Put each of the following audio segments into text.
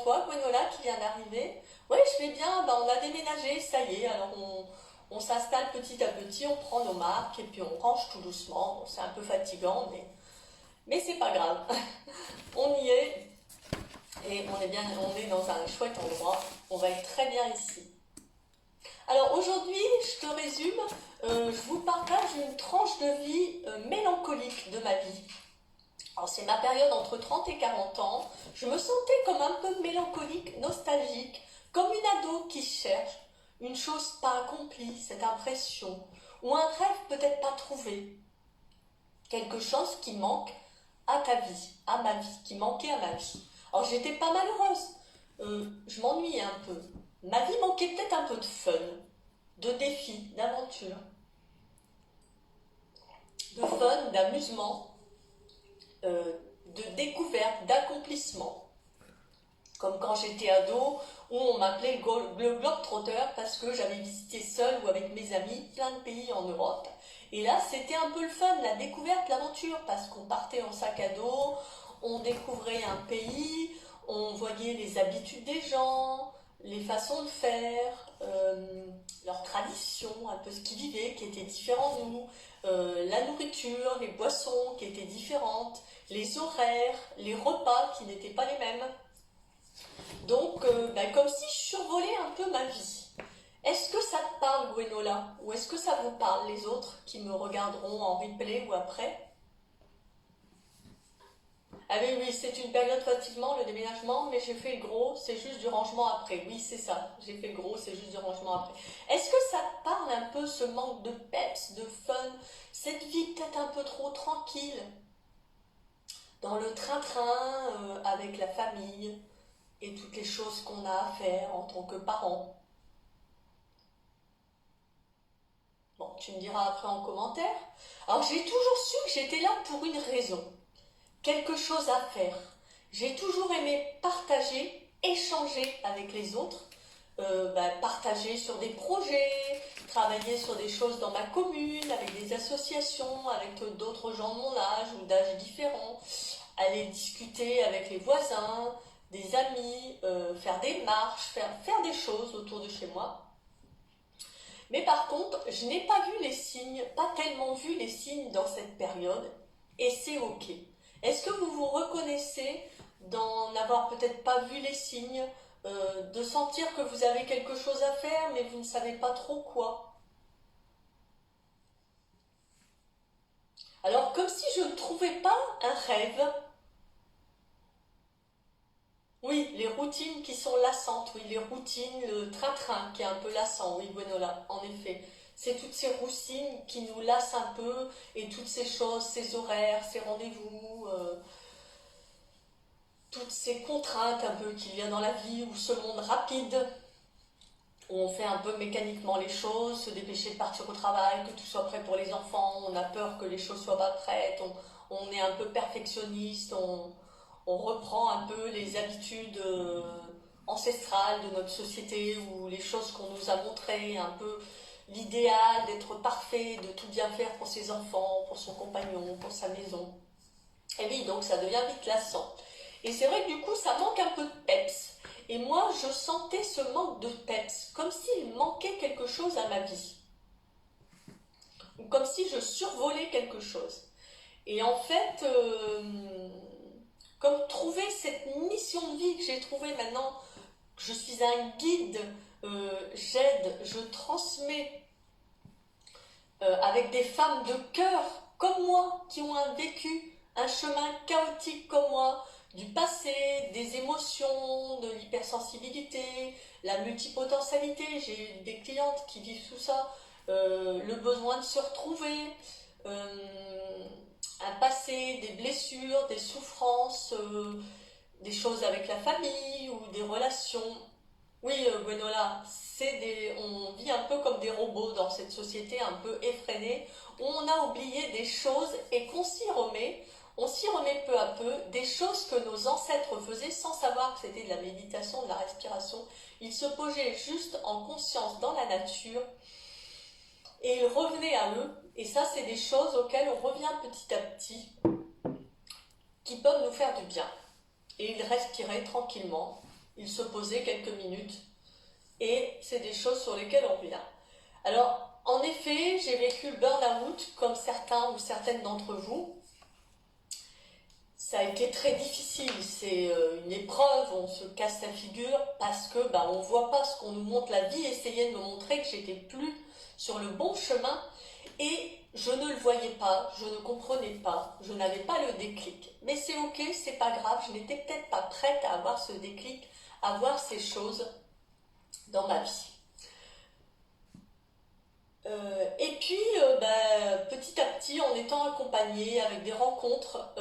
toi, Gwenola, qui vient d'arriver? Oui, je vais bien, bah, on a déménagé, ça y est, alors on s'installe petit à petit, on prend nos marques et puis on range tout doucement. Bon, c'est un peu fatigant, mais c'est pas grave. On y est et on est dans un chouette endroit, on va être très bien ici. Alors aujourd'hui, je te résume, je vous partage une tranche de vie mélancolique de ma vie. Alors c'est ma période entre 30 et 40 ans, je me sentais comme un peu mélancolique, nostalgique, comme une ado qui cherche une chose pas accomplie, cette impression, ou un rêve peut-être pas trouvé, quelque chose qui manque à ta vie, à ma vie, qui manquait à ma vie. Alors j'étais pas malheureuse, je m'ennuyais un peu. Ma vie manquait peut-être un peu de fun, de défis, d'aventure, de fun, d'amusement, de découverte, d'accomplissement. Comme quand j'étais ado, où on m'appelait le globe-trotter parce que j'avais visité seule ou avec mes amis plein de pays en Europe. Et là, c'était un peu le fun, la découverte, l'aventure, parce qu'on partait en sac à dos, on découvrait un pays, on voyait les habitudes des gens, les façons de faire, leurs traditions, un peu ce qu'ils vivaient, qui était différent de nous, la nourriture, les boissons qui étaient différentes, les horaires, les repas qui n'étaient pas les mêmes. Donc, comme si je survolais un peu ma vie. Est-ce que ça te parle, Gwenola? Ou est-ce que ça vous parle, les autres qui me regarderont en replay ou après? Ah oui, oui, c'est une période fatigante, le déménagement, mais j'ai fait le gros, c'est juste du rangement après. Oui, c'est ça, j'ai fait le gros, c'est juste du rangement après. Est-ce que ça te parle un peu, ce manque de peps, de fun, cette vie peut-être un peu trop tranquille, dans le train-train, avec la famille, et toutes les choses qu'on a à faire en tant que parents? Bon, tu me diras après en commentaire. Alors j'ai toujours su que j'étais là pour une raison, quelque chose à faire. J'ai toujours aimé partager, échanger avec les autres, partager sur des projets, travailler sur des choses dans ma commune, avec des associations, avec d'autres gens de mon âge ou d'âges différents, aller discuter avec les voisins, des amis, faire des marches, faire des choses autour de chez moi. Mais par contre, je n'ai pas vu les signes, pas tellement vu les signes dans cette période, et c'est ok. Est-ce que vous vous reconnaissez dans n'avoir peut-être pas vu les signes, de sentir que vous avez quelque chose à faire, mais vous ne savez pas trop quoi? Alors, comme si je ne trouvais pas un rêve. Oui, les routines qui sont lassantes, oui, les routines, le train-train qui est un peu lassant, oui, Gwenola, en effet. C'est toutes ces routines qui nous lassent un peu, et toutes ces choses, ces horaires, ces rendez-vous, toutes ces contraintes un peu qu'il y a dans la vie, ou ce monde rapide, où on fait un peu mécaniquement les choses, se dépêcher de partir au travail, que tout soit prêt pour les enfants, on a peur que les choses soient pas prêtes, on est un peu perfectionniste, on reprend un peu les habitudes ancestrales de notre société, ou les choses qu'on nous a montrées, un peu l'idéal d'être parfait, de tout bien faire pour ses enfants, pour son compagnon, pour sa maison. Et oui, donc ça devient vite lassant. Et c'est vrai que du coup, ça manque un peu de peps. Et moi, je sentais ce manque de peps, comme s'il manquait quelque chose à ma vie. Ou comme si je survolais quelque chose. Et en fait, comme trouver cette mission de vie que j'ai trouvée maintenant, que je suis un guide, j'aide, je transmets avec des femmes de cœur comme moi, qui ont vécu un chemin chaotique comme moi, du passé, des émotions, de l'hypersensibilité, la multipotentialité. J'ai eu des clientes qui vivent tout ça, le besoin de se retrouver, un passé, des blessures, des souffrances, des choses avec la famille ou des relations. Oui, Gwenola, on vit un peu comme des robots dans cette société un peu effrénée, où on a oublié des choses et on s'y remet peu à peu, des choses que nos ancêtres faisaient sans savoir que c'était de la méditation, de la respiration. Ils se posaient juste en conscience dans la nature et ils revenaient à eux. Et ça, c'est des choses auxquelles on revient petit à petit, qui peuvent nous faire du bien. Et ils respiraient tranquillement. il se posait quelques minutes. Et c'est des choses sur lesquelles on revient. Alors, en effet, j'ai vécu le burn-out comme certains ou certaines d'entre vous. Ça a été très difficile, c'est une épreuve, on se casse la figure parce que on ne voit pas ce qu'on nous montre. La vie essayait de me montrer que j'étais plus sur le bon chemin et je ne le voyais pas, je ne comprenais pas, je n'avais pas le déclic. Mais c'est ok, c'est pas grave, je n'étais peut-être pas prête à avoir ce déclic, à voir ces choses dans ma vie. Et puis, petit à petit, en étant accompagnée avec des rencontres,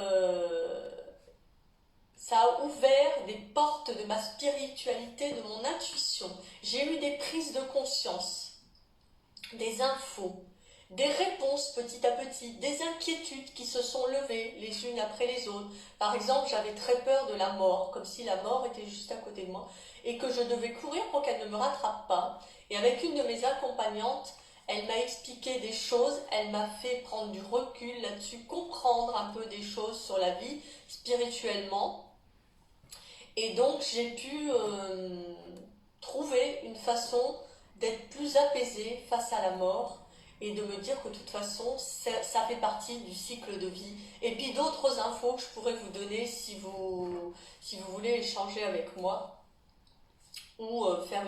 ça a ouvert des portes de ma spiritualité, de mon intuition. J'ai eu des prises de conscience, des infos, des réponses petit à petit, des inquiétudes qui se sont levées les unes après les autres. Par exemple, j'avais très peur de la mort, comme si la mort était juste à côté de moi, et que je devais courir pour qu'elle ne me rattrape pas. Et avec une de mes accompagnantes, elle m'a expliqué des choses, elle m'a fait prendre du recul là-dessus, comprendre un peu des choses sur la vie spirituellement. Et donc j'ai pu trouver une façon d'être plus apaisée face à la mort et de me dire que de toute façon ça fait partie du cycle de vie. Et puis d'autres infos que je pourrais vous donner si vous voulez échanger avec moi ou faire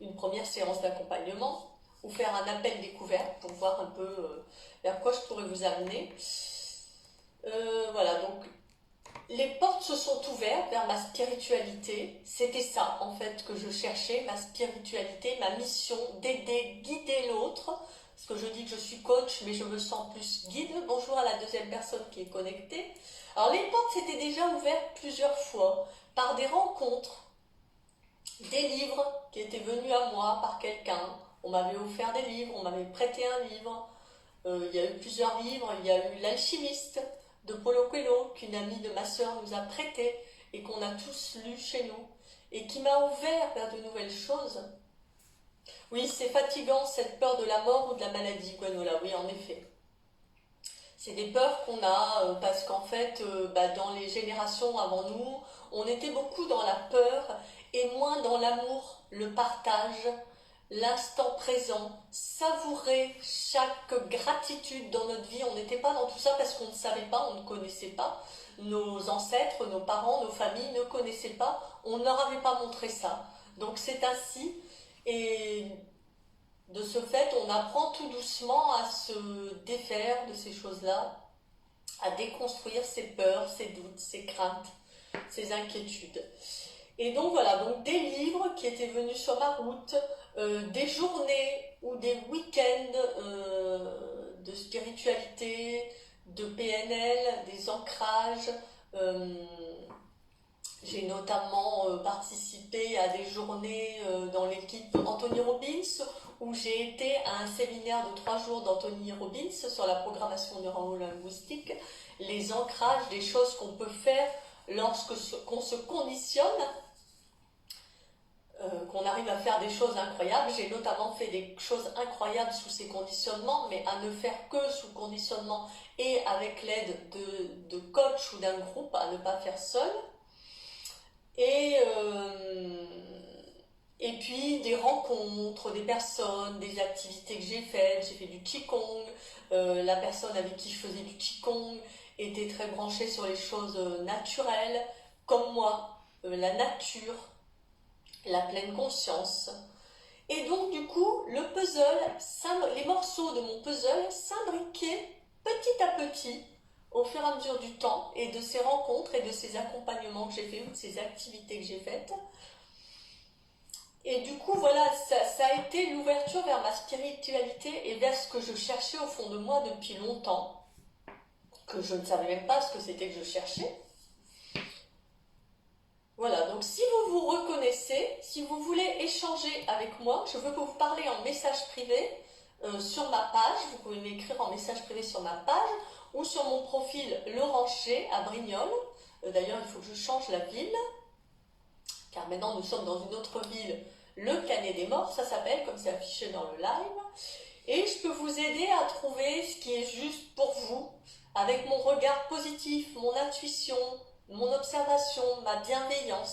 une première séance d'accompagnement ou faire un appel découverte pour voir un peu vers quoi je pourrais vous amener. Voilà, donc les portes se sont ouvertes vers ma spiritualité. C'était ça, en fait, que je cherchais, ma spiritualité, ma mission d'aider, guider l'autre. Parce que je dis que je suis coach, mais je me sens plus guide. Bonjour à la deuxième personne qui est connectée. Alors, les portes s'étaient déjà ouvertes plusieurs fois par des rencontres, des livres qui étaient venus à moi par quelqu'un. On m'avait offert des livres, on m'avait prêté un livre. Il y a eu plusieurs livres. Il y a eu L'Alchimiste de Paulo Coelho, qu'une amie de ma sœur nous a prêté et qu'on a tous lu chez nous, et qui m'a ouvert vers de nouvelles choses. Oui, c'est fatigant, cette peur de la mort ou de la maladie, Gwenola, oui, en effet. C'est des peurs qu'on a parce qu'en fait, dans les générations avant nous, on était beaucoup dans la peur et moins dans l'amour, le partage, l'instant présent, savourer chaque gratitude dans notre vie. On n'était pas dans tout ça parce qu'on ne savait pas, on ne connaissait pas. Nos ancêtres, nos parents, nos familles ne connaissaient pas, on ne leur avait pas montré ça. Donc c'est ainsi, et de ce fait, on apprend tout doucement à se défaire de ces choses-là, à déconstruire ses peurs, ses doutes, ses craintes, ses inquiétudes. Et donc voilà, donc des livres qui étaient venus sur ma route, des journées ou des week-ends de spiritualité, de PNL, des ancrages. J'ai notamment participé à des journées dans l'équipe Anthony Robbins, où j'ai été à un séminaire de 3 jours d'Anthony Robbins sur la programmation neuro-linguistique, les ancrages, des choses qu'on peut faire lorsqu'on se conditionne, qu'on arrive à faire des choses incroyables. J'ai notamment fait des choses incroyables sous ces conditionnements, mais à ne faire que sous conditionnement et avec l'aide de coach ou d'un groupe, à ne pas faire seul. Et puis des rencontres, des personnes, des activités que j'ai fait du Qigong, la personne avec qui je faisais du Qigong était très branchée sur les choses naturelles, comme moi, la nature, la pleine conscience. Et donc du coup, le puzzle, les morceaux de mon puzzle s'imbriquaient petit à petit au fur et à mesure du temps et de ces rencontres et de ces accompagnements que j'ai faits ou de ces activités que j'ai faites. Et du coup, voilà, ça a été l'ouverture vers ma spiritualité et vers ce que je cherchais au fond de moi depuis longtemps, que je ne savais même pas ce que c'était que je cherchais. Voilà, donc si vous vous reconnaissez, si vous voulez échanger avec moi, je veux vous parler en message privé sur ma page. Vous pouvez m'écrire en message privé sur ma page ou sur mon profil Laurent Ché à Brignoles. D'ailleurs, il faut que je change la ville, car maintenant nous sommes dans une autre ville, le Canet des Morts, ça s'appelle, comme c'est affiché dans le live. Et je peux vous aider à trouver ce qui est juste pour vous, avec mon regard positif, mon intuition, mon observation, ma bienveillance.